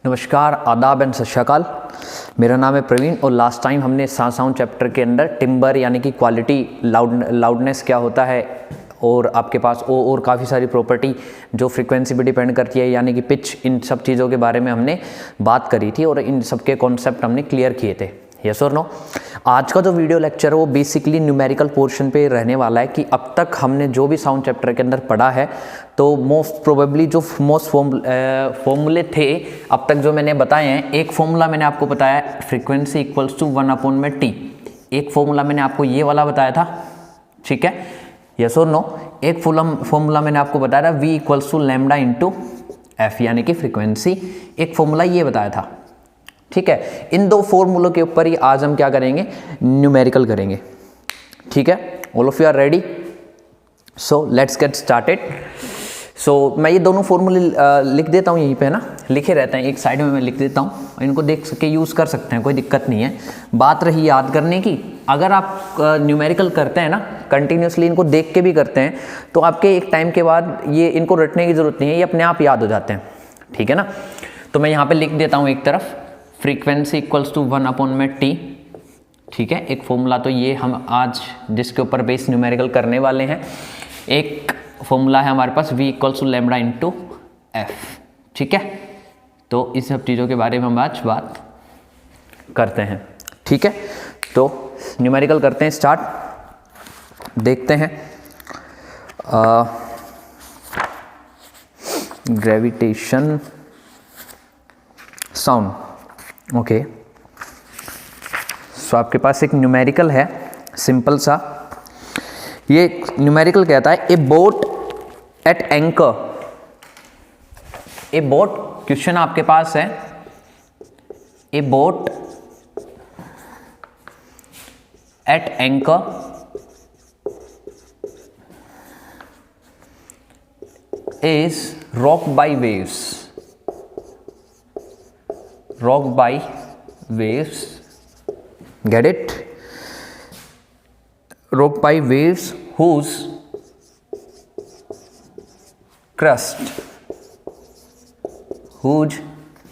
नमस्कार, आदाब एंड सत श्री अकाल। मेरा नाम है प्रवीण और लास्ट टाइम हमने साउंड चैप्टर के अंदर टिम्बर यानी कि क्वालिटी, लाउडनेस क्या होता है और आपके पास और काफ़ी सारी प्रॉपर्टी जो फ्रीक्वेंसी पे डिपेंड करती है यानी कि पिच, इन सब चीज़ों के बारे में हमने बात करी थी और इन सब के कॉन्सेप्ट हमने क्लियर किए थे। यस और नो। आज का जो वीडियो लेक्चर है वो बेसिकली न्यूमेरिकल पोर्शन पे रहने वाला है कि अब तक हमने जो भी साउंड चैप्टर के अंदर पढ़ा है तो मोस्ट प्रोबेबली जो फॉर्मूले थे अब तक जो मैंने बताए हैं, एक फॉर्मूला मैंने आपको बताया फ्रीक्वेंसी इक्वल्स टू 1/t। एक फॉर्मूला मैंने आपको ये वाला बताया था, ठीक है, यस और नो। एक फॉर्मूला मैंने आपको बताया था v equals to lambda into F यानी कि फ्रीक्वेंसी। एक फॉर्मूला ये बताया था, ठीक है। इन दो फॉर्मूलों के ऊपर ही आज हम क्या करेंगे, न्यूमेरिकल करेंगे, ठीक है। All of you are ready? So let's get started. So मैं ये दोनों फॉर्मूले लिख देता हूँ, यहीं पे है ना, लिखे रहते हैं, एक साइड में मैं लिख देता हूँ, इनको देख के यूज़ कर सकते हैं, कोई दिक्कत नहीं है। बात रही याद करने की, अगर आप न्यूमेरिकल करते हैं ना कंटिन्यूसली, इनको देख के भी करते हैं तो आपके एक टाइम के बाद ये इनको रटने की ज़रूरत नहीं है, ये अपने आप याद हो जाते हैं, ठीक है ना। तो मैं यहाँ पर लिख देता हूँ एक तरफ फ्रीक्वेंसी इक्वल्स टू 1/t, ठीक है। एक फॉर्मूला तो ये हम आज जिसके ऊपर बेस न्यूमेरिकल करने वाले हैं। एक फॉर्मूला है हमारे पास v equals to lambda into F, ठीक है। तो इस सब चीज़ों के बारे में हम आज बात करते हैं, ठीक है। तो न्यूमेरिकल करते हैं स्टार्ट। देखते हैं ग्रेविटेशन साउंड, ओके। सो आपके पास एक न्यूमेरिकल है सिंपल सा। ये न्यूमेरिकल कहता है a boat at anchor. A boat, question आपके पास है a boat at anchor is rocked by waves, rocked by waves, get it, rocked by waves whose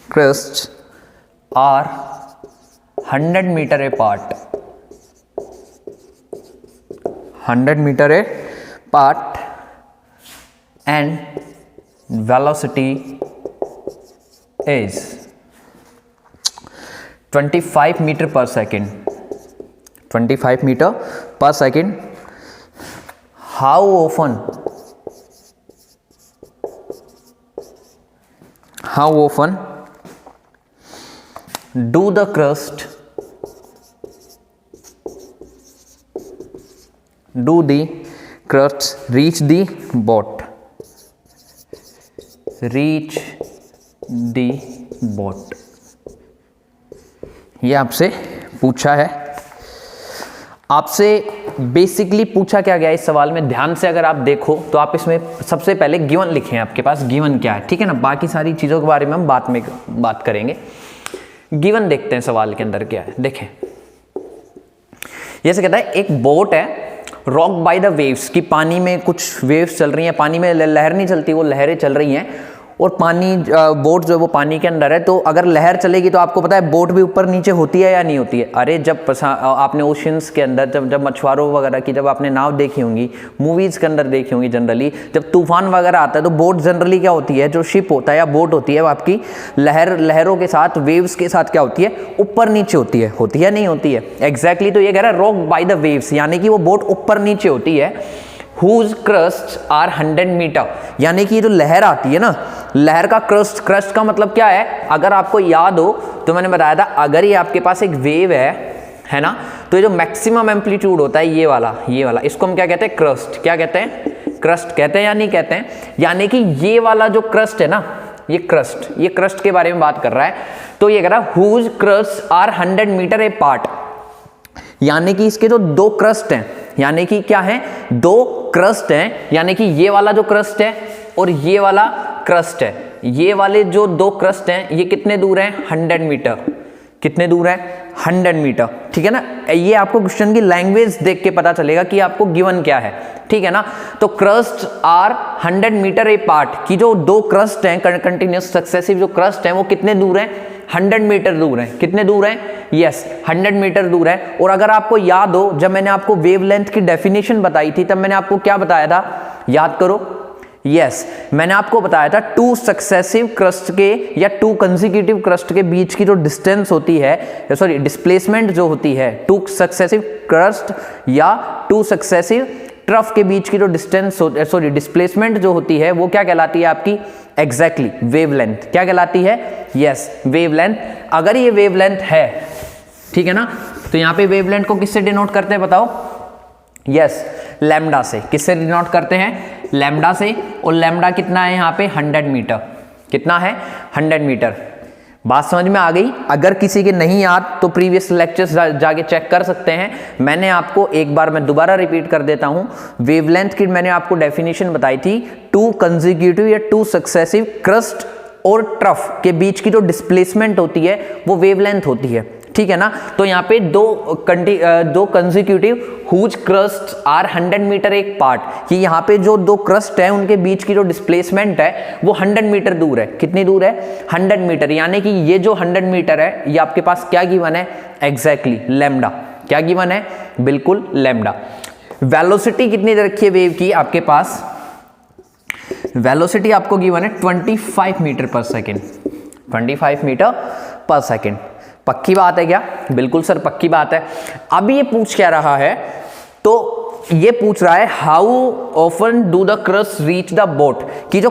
crusts are 100 meter apart, 100 meter apart, and velocity is 25 meter per second, 25 meter per second. How often do the crusts reach the boat? Reach the boat, ये आपसे पूछा है। आपसे basically पूछा क्या गया इस सवाल में, ध्यान से अगर आप देखो तो आप इसमें सबसे पहले गिवन लिखे हैं, आपके पास गिवन क्या है, ठीक है ना। बाकी सारी चीज़ों के बारे में हम बात करेंगे। गिवन देखते हैं सवाल के अंदर क्या है, देखें। जैसे कहता है एक बोट है रॉक्ड बाय द वेव्स, कि पानी में कुछ वेव्स चल रही हैं, पानी में लहर नहीं चलती, वो लहरें चल रही हैं और पानी, बोट जो है वो पानी के अंदर है। तो अगर लहर चलेगी तो आपको पता है बोट भी ऊपर नीचे होती है या नहीं होती है। अरे जब आपने ओशंस के अंदर जब मछुआरों वगैरह की जब आपने नाव देखी होंगी, मूवीज़ के अंदर देखी होंगी, जनरली जब तूफान वगैरह आता है तो बोट जनरली क्या होती है, जो शिप होता है या बोट होती है वो आपकी लहरों के साथ, वेव्स के साथ क्या होती है, ऊपर नीचे होती है नहीं होती है। एग्जैक्टली तो ये कह रहा है रॉक्ड बाय द वेव्स, यानी कि वो बोट ऊपर नीचे होती है। whose crusts are 100 मीटर, यानी कि जो लहर आती है ना, लहर का क्रस्ट का मतलब क्या है, अगर आपको याद हो तो मैंने बताया था, अगर ये आपके पास एक वेव है ना, तो ये जो मैक्सिमम एम्पलीट्यूड होता है ये वाला, इसको हम क्या कहते हैं, क्रस्ट। क्या कहते हैं, क्रस्ट कहते हैं या नहीं कहते हैं। यानी कि ये वाला जो क्रस्ट है ना, ये क्रस्ट के बारे में बात कर रहा है। तो ये कह रहा है whose crusts are 100 metre apart, यानी कि इसके जो दो क्रस्ट हैं, यानी कि क्या है, दो क्रस्ट हैं, यानी कि ये वाला जो क्रस्ट है और ये वाला क्रस्ट है, ये वाले जो दो क्रस्ट हैं ये कितने दूर हैं, 100 मीटर। कितने दूर है? 100 मीटर। ठीक है ना, ये आपको क्वेश्चन की लैंग्वेज देख के पता चलेगा कि आपको गिवन क्या है। ठीक है ना, तो crust are 100 metre apart, की जो दो क्रस्ट हैं कंटिन्यूस सक्सेसिव जो क्रस्ट हैं वो कितने दूर हैं? 100 मीटर दूर है। कितने दूर है? यस 100 मीटर दूर है। और अगर आपको याद हो, जब मैंने आपको वेवलेंथ की डेफिनेशन बताई थी तब मैंने आपको क्या बताया था? याद करो। यस मैंने आपको बताया था टू सक्सेसिव क्रस्ट के या टू कंसेक्यूटिव क्रस्ट के बीच की जो डिस्टेंस होती है, सॉरी डिस्प्लेसमेंट जो होती है, टू सक्सेसिव क्रस्ट या टू सक्सेसिव ट्रफ के बीच की जो डिस्टेंस सॉरी डिस्प्लेसमेंट जो होती है वो क्या कहलाती है आपकी? Exactly wavelength. क्या कहलाती है? Yes wavelength. अगर ये वेवलेंथ है, ठीक है ना, तो यहाँ पे वेवलेंथ को किससे डिनोट करते हैं बताओ? यस लैम्डा से। किससे डिनोट करते हैं? लैम्डा से। और लैम्डा कितना है यहाँ पे? 100 मीटर। कितना है? 100 मीटर। बात समझ में आ गई? अगर किसी के नहीं याद तो प्रीवियस लेक्चर्स जाके चेक कर सकते हैं। मैंने आपको एक बार मैं दोबारा रिपीट कर देता हूं, वेवलेंथ की मैंने आपको डेफिनेशन बताई थी, टू कंसेक्यूटिव या टू सक्सेसिव क्रस्ट और ट्रफ के बीच की जो डिस्प्लेसमेंट होती है वो वेवलेंथ होती है। ठीक है ना, तो यहाँ पे दो consecutive whose crust are 100 metre एक पार्ट, कि यहाँ पे जो दो क्रस्ट है उनके बीच की जो डिस्प्लेसमेंट है वो 100 मीटर दूर है। कितनी दूर है? 100 मीटर। यानी कि ये जो 100 मीटर है ये आपके पास क्या गिवन है? Exactly lambda. क्या गिवन है? बिल्कुल लैम्डा। वेलोसिटी कितनी दे रखी है वेव की आपके पास? वेलोसिटी आपको गिवन है 25 metre per second. 25 metre per second. पक्की बात है क्या? बिल्कुल सर पक्की बात है। अब ये पूछ क्या रहा है? तो ये पूछ रहा है how often do the crust reach the boat, कि जो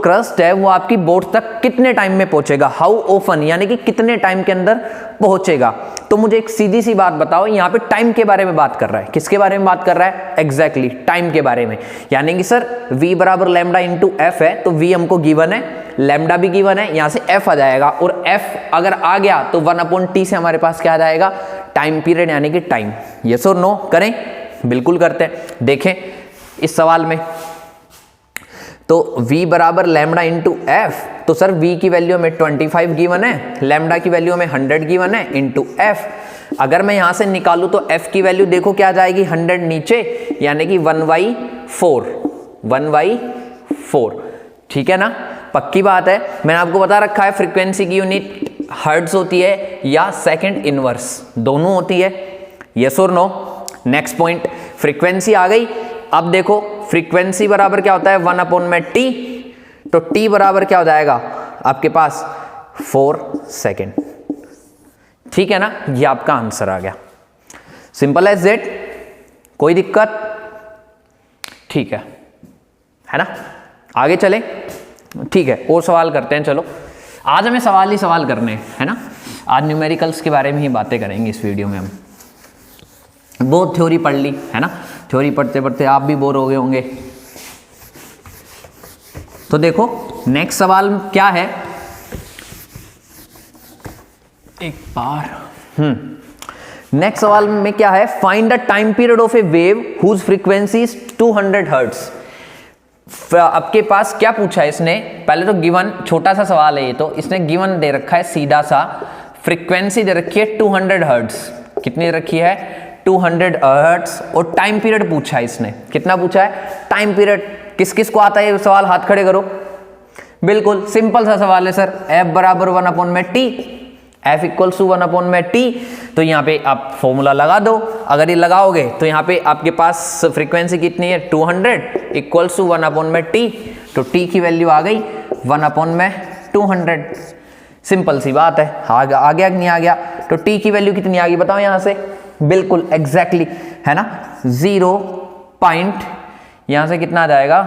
क्रस्ट है वो आपकी बोट तक कितने टाइम में पहुंचेगा? हाउ ऑफन यानी कि कितने टाइम के अंदर पहुंचेगा। तो मुझे एक सीधी सी बात बताओ, यहाँ पे टाइम के बारे में बात कर रहा है। किसके बारे में बात कर रहा है? एग्जैक्टली टाइम के बारे में। यानी कि सर v बराबर लैम्डा इंटू एफ है, तो v हमको गिवन है, लैम्डा भी गिवन है, यहां से f आ जाएगा, और f अगर आ गया तो 1/t से हमारे पास क्या आ जाएगा? टाइम पीरियड यानी कि टाइम। यस और नो? करें? बिल्कुल करते हैं। देखें इस सवाल में, तो v बराबर लैम्डा इंटू एफ, तो सर v की वैल्यू में 25 गिवन है, लैम्डा की वैल्यू में 100 गिवन है, इंटू एफ। अगर मैं यहां से निकालूं तो f की वैल्यू देखो क्या आ जाएगी? 100 नीचे, यानी कि 1/4। 1/4। ठीक है ना, पक्की बात है। मैंने आपको बता रखा है फ्रीक्वेंसी की यूनिट हर्ट्ज होती है या सेकंड इनवर्स, दोनों होती है। यस और नो? नेक्स्ट पॉइंट, फ्रीक्वेंसी आ गई। अब देखो फ्रीक्वेंसी बराबर क्या होता है? 1/t, तो t बराबर क्या हो जाएगा आपके पास? 4 सेकेंड। ठीक है ना, ये आपका आंसर आ गया। सिंपल एज दैट, कोई दिक्कत? ठीक है ना? आगे चले? ठीक है, और सवाल करते हैं। चलो आज हमें सवाल ही सवाल करने हैं, है ना। आज न्यूमेरिकल्स के बारे में ही बातें करेंगे इस वीडियो में। हम बहुत थ्योरी पढ़ ली, है ना। थ्योरी पढ़ते पढ़ते आप भी बोर हो गए होंगे। तो देखो नेक्स्ट सवाल क्या है, एक बार नेक्स्ट सवाल में क्या है? Find the time period of a wave whose frequency is 200 hertz. आपके पास क्या पूछा है इसने? पहले तो गिवन, छोटा सा सवाल है ये, तो इसने गिवन दे रखा है सीधा सा, फ्रीक्वेंसी दे रखी है 200 हर्ट्ज। कितनी रखी है? 200 हर्ट्ज। और टाइम पीरियड पूछा है इसने। कितना पूछा है? Time period. किस किस को आता है ये सवाल? हाथ खड़े करो। बिल्कुल सिंपल सा सवाल है सर। f बराबर 1/t, f equals to 1/t। तो यहाँ पे आप फॉर्मूला लगा दो। अगर ये लगाओगे तो यहाँ पे आपके पास फ्रीक्वेंसी कितनी है? 200 इक्वल्स टू 1/t, तो t की वैल्यू आ गई 1/200। सिंपल सी बात है। आ गया कि नहीं आ गया? तो t की वैल्यू कितनी आ गई बताओ यहाँ से? बिल्कुल एग्जैक्टली, है ना, 0. यहाँ से कितना आ जाएगा?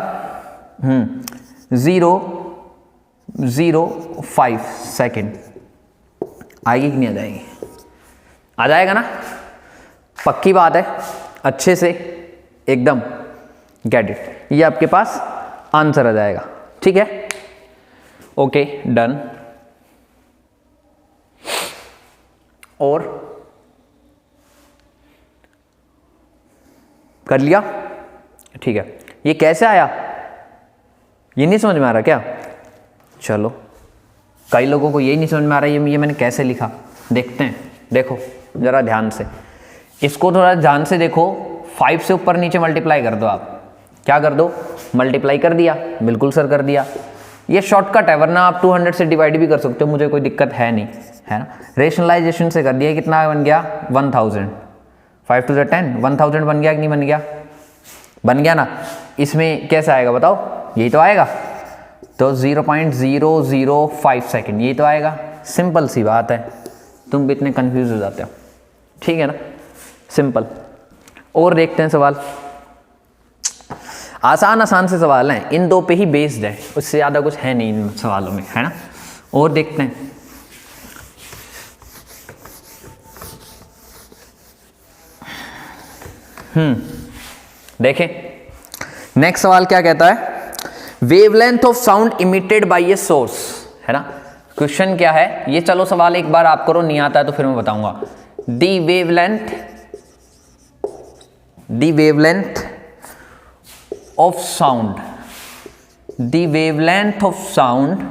0.05 सेकेंड। आएगी कि नहीं आ जाएगी? आ जाएगा ना, पक्की बात है। अच्छे से एकदम गेट इट, ये आपके पास आंसर आ जाएगा। ठीक है, ओके डन। और कर लिया? ठीक है, ये कैसे आया ये नहीं समझ में आ रहा क्या? चलो कई लोगों को यही नहीं समझ में आ रहा है ये मैंने कैसे लिखा। देखते हैं, देखो ज़रा ध्यान से, इसको थोड़ा ध्यान से देखो। 5 से ऊपर नीचे मल्टीप्लाई कर दो। आप क्या कर दो, मल्टीप्लाई कर दिया, बिल्कुल सर कर दिया। ये शॉर्टकट है, वरना आप 200 से डिवाइड भी कर सकते हो, मुझे कोई दिक्कत है नहीं, है ना। रेशनलाइजेशन से कर दिया, कितना बन गया 1000, 5 to the 10 1000 बन गया कि नहीं बन गया, बन गया ना। इसमें कैसे आएगा बताओ, यही तो आएगा, तो 0.005 सेकेंड यही तो आएगा। सिंपल सी बात है, तुम भी इतने कंफ्यूज हो जाते हो, ठीक है ना, सिंपल। और देखते हैं सवाल, आसान आसान से सवाल हैं, इन दो पे ही बेस्ड है, उससे ज़्यादा कुछ है नहीं इन सवालों में, है ना। और देखते हैं, देखें नेक्स्ट सवाल क्या कहता है, wavelength of sound emitted by a source, है ना। क्वेश्चन क्या है ये, चलो सवाल एक बार आप करो, नहीं आता है तो फिर मैं बताऊंगा। The wavelength of sound, the wavelength of sound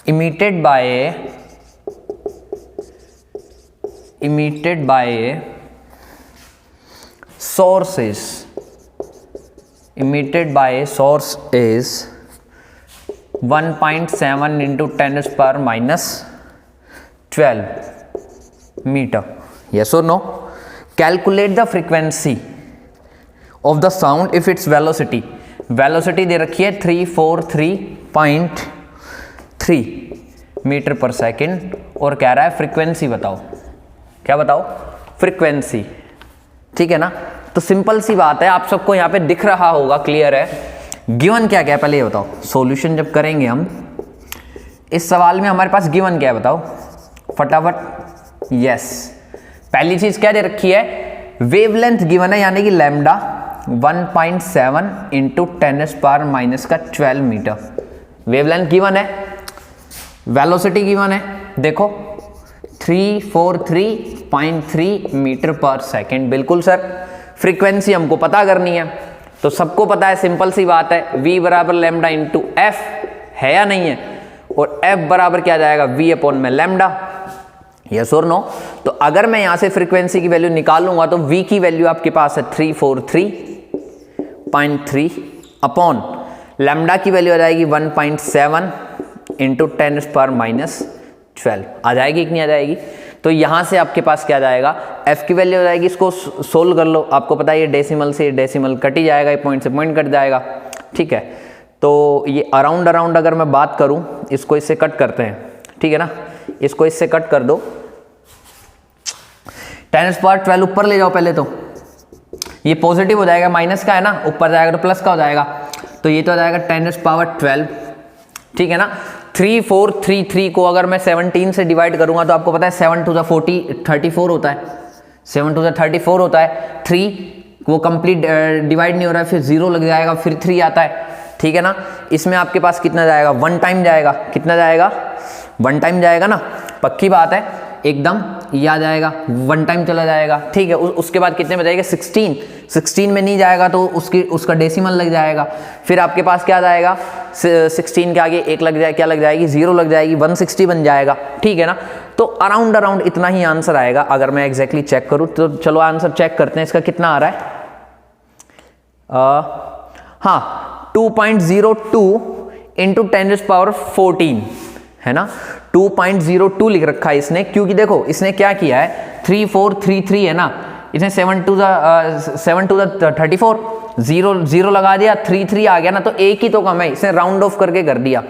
emitted by a source is 1.7 into 10⁻⁻12 meter. Yes or no? Calculate the frequency of the sound if its velocity दे रखी है 343.3 मीटर पर सेकेंड, और कह रहा है फ्रीक्वेंसी बताओ। क्या बताओ, frequency, ठीक है ना। तो सिंपल सी बात है, आप सबको यहाँ पे दिख रहा होगा, क्लियर है। गिवन क्या क्या है पहले ये बताओ, सॉल्यूशन जब करेंगे हम इस सवाल में, हमारे पास गिवन क्या है बताओ फटाफट। यस, पहली चीज क्या दे रखी है, वेवलेंथ गिवन है, यानी कि lambda 1.7 into 10⁻⁻12 metre wavelength given है। वेलोसिटी गिवन है, देखो 343.3 मीटर पर सेकेंड, बिल्कुल सर। फ्रीक्वेंसी हमको पता करनी है, तो सबको पता है, सिंपल सी बात है, v बराबर लैम्डा इंटू एफ है या नहीं है, और f बराबर क्या जाएगा, v अपॉन में लैम्डा। यस और नो। तो अगर मैं यहां से फ्रीक्वेंसी की वैल्यू निकालूंगा तो v की वैल्यू आपके पास है 343.3 अपॉन लैम्डा की वैल्यू आ जाएगी 1.7 इंटू 10⁻⁻12 आ जाएगी कि नहीं आ जाएगी। तो यहां से आपके पास क्या जाएगा, f की वैल्यू हो जाएगी, इसको सोल्व कर लो, आपको पता है ये डेसिमल से डेसिमल कट ही जाएगा, ये पॉइंट से पॉइंट कट जाएगा, ठीक है। तो ये अराउंड अगर मैं बात करूं, इसको इससे कट करते हैं, ठीक है ना, इसको इससे कट कर दो, 10⁻12 ऊपर ले जाओ पहले, तो ये पॉजिटिव हो जाएगा, माइनस का है ना, ऊपर जाएगा तो प्लस का हो जाएगा, तो ये तो हो जाएगा 10⁻12, ठीक है ना। 3433 को अगर मैं 17 से डिवाइड करूंगा तो आपको पता है 7 to the 34 होता है, 7 to the 34 होता है। 3 वो कंप्लीट डिवाइड नहीं हो रहा है, फिर 0 लग जाएगा, फिर 3 आता है, ठीक है ना। इसमें आपके पास कितना जाएगा, 1 टाइम जाएगा, कितना जाएगा, 1 टाइम जाएगा ना, पक्की बात है एकदम, ये आ जाएगा 1 टाइम चला जाएगा, ठीक है। उसके बाद कितने में जाएगा, 16 में नहीं जाएगा तो उसका डेसिमल लग जाएगा, फिर आपके पास क्या जाएगा, 16 के आगे एक लग जाए, क्या लग जाएगी, 0 लग जाएगी, 160 बन जाएगा, ठीक है ना। तो अराउंड इतना ही आंसर आएगा। अगर मैं एग्जैक्टली चेक करूं तो चलो आंसर चेक करते हैं, इसका कितना आ रहा है, हाँ 2.02 इंटू 10⁻14 है ना, 2.02 लिख रखा है इसने, क्योंकि देखो इसने क्या किया है, 3433 है ना, इसने 7 to the 34 0 लगा दिया, 33 आ गया ना, तो एक ही तो कम है, इसने राउंड ऑफ करके कर दिया।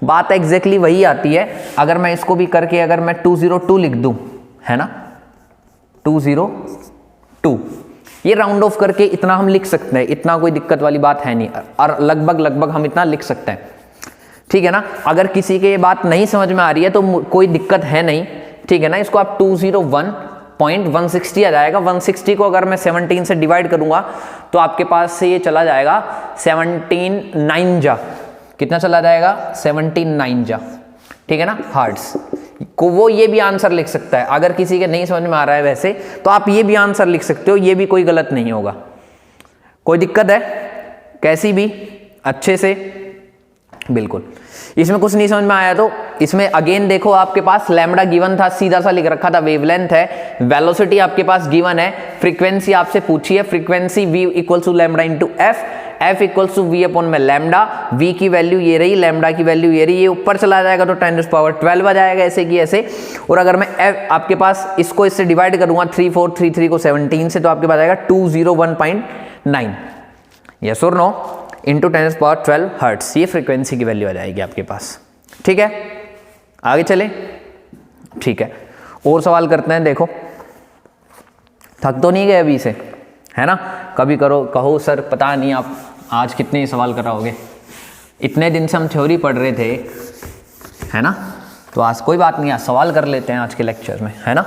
बात एग्जैक्टली वही आती है। अगर मैं इसको भी करके अगर मैं 202 लिख दूं, है ना, 202, ये राउंड ऑफ करके इतना हम लिख सकते हैं, इतना कोई दिक्कत वाली बात है नहीं, और लगभग हम इतना लिख सकते हैं, ठीक है ना। अगर किसी के ये बात नहीं समझ में आ रही है तो कोई दिक्कत है नहीं, ठीक है ना। इसको आप 201.160 आ जाएगा। 160 को अगर मैं 17 से डिवाइड करूंगा तो आपके पास से ये चला जाएगा 17 जा, कितना चला जाएगा, 17 जा, ठीक है ना, हर्ट्ज को। वो ये भी आंसर लिख सकता है, अगर किसी के नहीं समझ में आ रहा है वैसे तो आप ये भी आंसर लिख सकते हो, ये भी कोई गलत नहीं होगा। कोई दिक्कत है, कैसी भी अच्छे से बिल्कुल। इसमें कुछ नहीं समझ में आया तो इसमें अगेन देखो, आपके पास लैम्बडा गिवन था, सीधा सा लिख रखा था, वेवलेंथ है, वेलोसिटी आपके पास गिवन है, फ्रीक्वेंसी आपसे पूछी है, frequency v equal to lambda into F equals to V upon में लैम्बडा, वी की वैल्यू ये रही, लैम्बडा की वैल्यू ये रही, ये ऊपर चला जाएगा तो 10⁻12 आ जाएगा ऐसे की ऐसे। और अगर मैं एफ आपके पास इसको इससे डिवाइड करूंगा 3433 को 17 से, तो आपके पास आएगा 201.9, यस और नो, इंटू 10⁻12 हर्ट्स, ये फ्रीक्वेंसी की वैल्यू आ जाएगी आपके पास। ठीक है, आगे चले। ठीक है, और सवाल करते हैं। देखो, थक तो नहीं गए अभी से, है ना? कभी करो कहो सर पता नहीं आप आज कितने सवाल कराओगे, इतने दिन से हम थ्योरी पढ़ रहे थे, है ना? तो आज कोई बात नहीं, आज सवाल कर लेते हैं आज के लेक्चर में, है ना?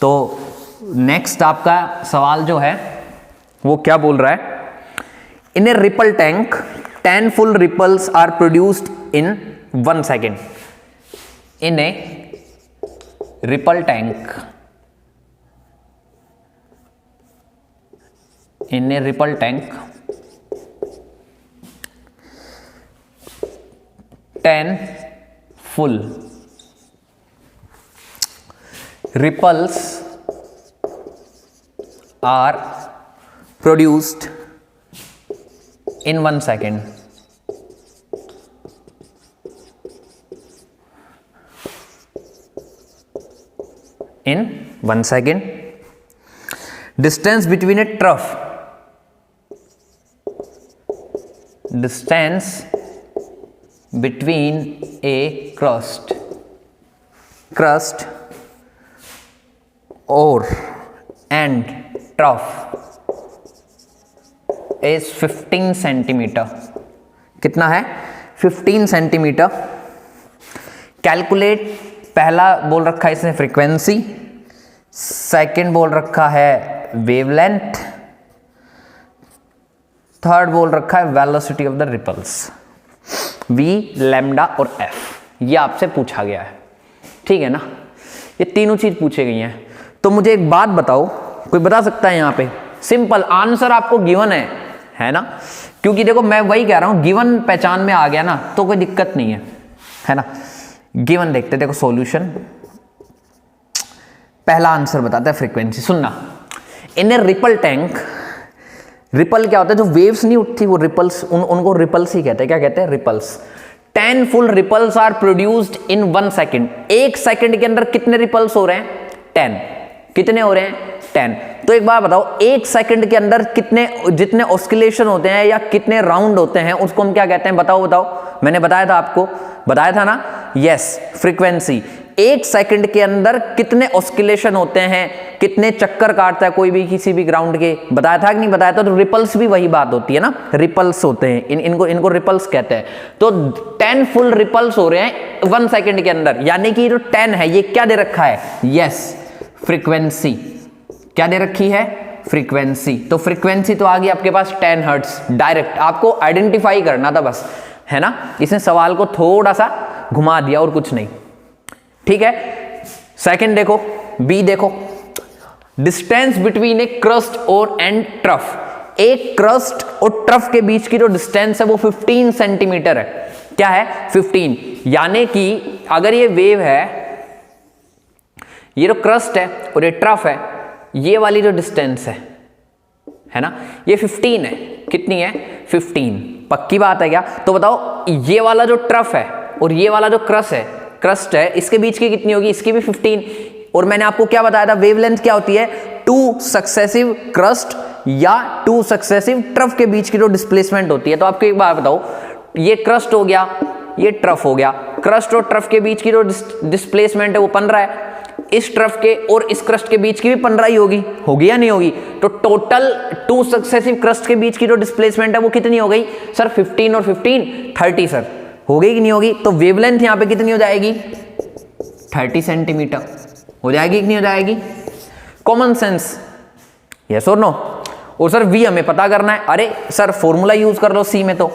तो नेक्स्ट आपका सवाल जो है वो क्या बोल रहा है? In a ripple tank, 10 full ripples are produced in 1 second. In a ripple tank, in a ripple tank, 10 full ripples are produced in 1 second. In 1 second. Distance between a trough. Distance between a crust or and trough is 15 centimetre. कितना है? 15 centimetre. Calculate, पहला बोल रखा है इसने frequency, second बोल रखा है वेवलेंथ, थर्ड बोल रखा है velocity of the ripples, V, lambda और एफ। ये आपसे पूछा गया है, ठीक है ना? ये तीनों चीज पूछी गई हैं। तो मुझे एक बात बताओ, कोई बता सकता है यहाँ पे? सिंपल आंसर आपको गिवन है ना? क्योंकि देखो मैं वही कह रहा हूं, गिवन पहचान में आ गया ना तो कोई दिक्कत नहीं है ना? गिवन देखते, देखो सॉल्यूशन, पहला आंसर बताता है फ्रीक्वेंसी। सुनना, इन ए रिपल टैंक, रिपल क्या होता है? जो वेव्स नहीं उठती वो रिपल्स, उनको रिपल्स ही कहते हैं। क्या कहते हैं? Ripples. 10 full ripples are produced in 1 second. 1 second के अंदर कितने रिपल्स हो रहे हैं? 10। कितने हो रहे हैं? 10। तो एक बात बताओ, 1 सेकंड के अंदर कितने, जितने ऑस्किलेशन होते हैं या कितने राउंड होते हैं, उसको हम क्या कहते हैं? बताओ। मैंने बताया था आपको, बताया था ना? Yes, frequency. 1 सेकंड के अंदर कितने ऑस्किलेशन होते हैं, कितने चक्कर काटता है कोई भी किसी भी ग्राउंड के, बताया था कि नहीं बताया था? तो रिपल्स भी वही बात होती है ना, रिपल्स होते हैं, इनको रिपल्स कहते हैं। तो 10 फुल रिपल्स हो रहे हैं 1 सेकंड के अंदर, यानी कि जो 10 है ये क्या दे रखा है? Yes, frequency. क्या दे रखी है? फ्रीक्वेंसी। तो फ्रीक्वेंसी तो आ गई आपके पास 10 हर्ट्ज। डायरेक्ट आपको आइडेंटिफाई करना था बस, है ना? इसने सवाल को थोड़ा सा घुमा दिया और कुछ नहीं, ठीक है? सेकंड देखो, बी देखो, डिस्टेंस बिटवीन ए क्रस्ट और एंड ट्रफ। एक क्रस्ट और ट्रफ के बीच की जो डिस्टेंस है वो 15 सेंटीमीटर है। क्या है? 15। यानी कि अगर ये वेव है, ये जो क्रस्ट है और ये ट्रफ है, ये वाली जो डिस्टेंस है ना, ये 15 है। कितनी है? 15। पक्की बात है क्या? तो बताओ, ये वाला जो ट्रफ है और ये वाला जो क्रस्ट है, इसके बीच की कितनी होगी? इसकी भी 15। और मैंने आपको क्या बताया था? वेवलेंथ क्या होती है? 2 सक्सेसिव क्रस्ट या 2 सक्सेसिव ट्रफ के बीच की जो डिस्प्लेसमेंट होती है। तो आपको एक बात बताओ, ये क्रस्ट हो गया, ये ट्रफ हो गया, क्रस्ट और ट्रफ के बीच की जो डिस्प्लेसमेंट है वो 15 है। इस ट्रफ के और इस क्रस्ट के बीच की भी 15 ही होगी या नहीं होगी? तो टोटल 2 सक्सेसिव क्रस्ट के बीच की जो डिस्प्लेसमेंट है वो कितनी हो गई? सर 15 और 15 30 सर, हो गई कि नहीं होगी? तो वेवलेंथ यहां पे कितनी हो जाएगी? 30 सेंटीमीटर हो जाएगी कि नहीं हो जाएगी? कॉमन सेंस, यस और नो? और सर वी हमें पता करना है। अरे सर फॉर्मूला यूज कर लो सी में, तो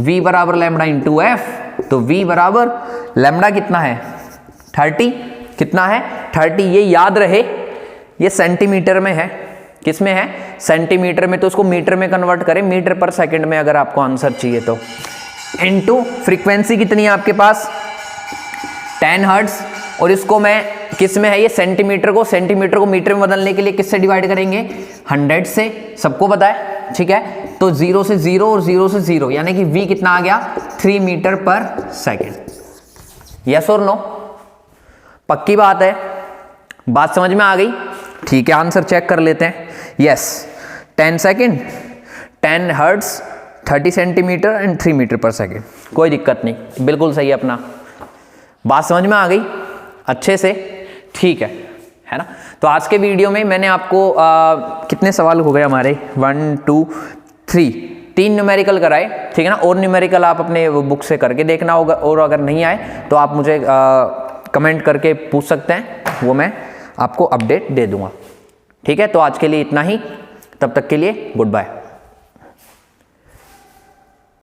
v बराबर लैम्बडा इंटू एफ। तो v बराबर लैम्बडा कितना है? 30। कितना है? 30। ये याद रहे, ये सेंटीमीटर में है। किस में है? सेंटीमीटर में। तो उसको मीटर में कन्वर्ट करें, मीटर पर सेकंड में अगर आपको आंसर चाहिए तो। इनटू फ्रीक्वेंसी कितनी है आपके पास 10 हर्ट्ज, और इसको मैं किस में है ये सेंटीमीटर को मीटर में बदलने के लिए किससे डिवाइड करेंगे 100 से, सबको पता है, ठीक है। तो 0 से 0 और 0 से 0 यानी कि v कितना आ गया 3 मीटर पर सेकेंड। यस और नो, पक्की बात है, बात समझ में आ गई, ठीक है। आंसर चेक कर लेते हैं। Yes 10 second 10 hertz 30 centimetre and 3 metre per second, कोई दिक्कत नहीं, बिल्कुल सही है अपना। बात समझ में आ गई अच्छे से, ठीक है ना। तो आज के वीडियो में मैंने आपको कितने सवाल हो गए हमारे 1 2 3 न्यूमेरिकल कराए, ठीक है ना। और न्यूमेरिकल आप अपने बुक से करके देखना होगा, और अगर नहीं आए तो आप मुझे कमेंट करके पूछ सकते हैं, वो मैं आपको अपडेट दे दूंगा, ठीक है। तो आज के लिए इतना ही, तब तक के लिए गुड बाय।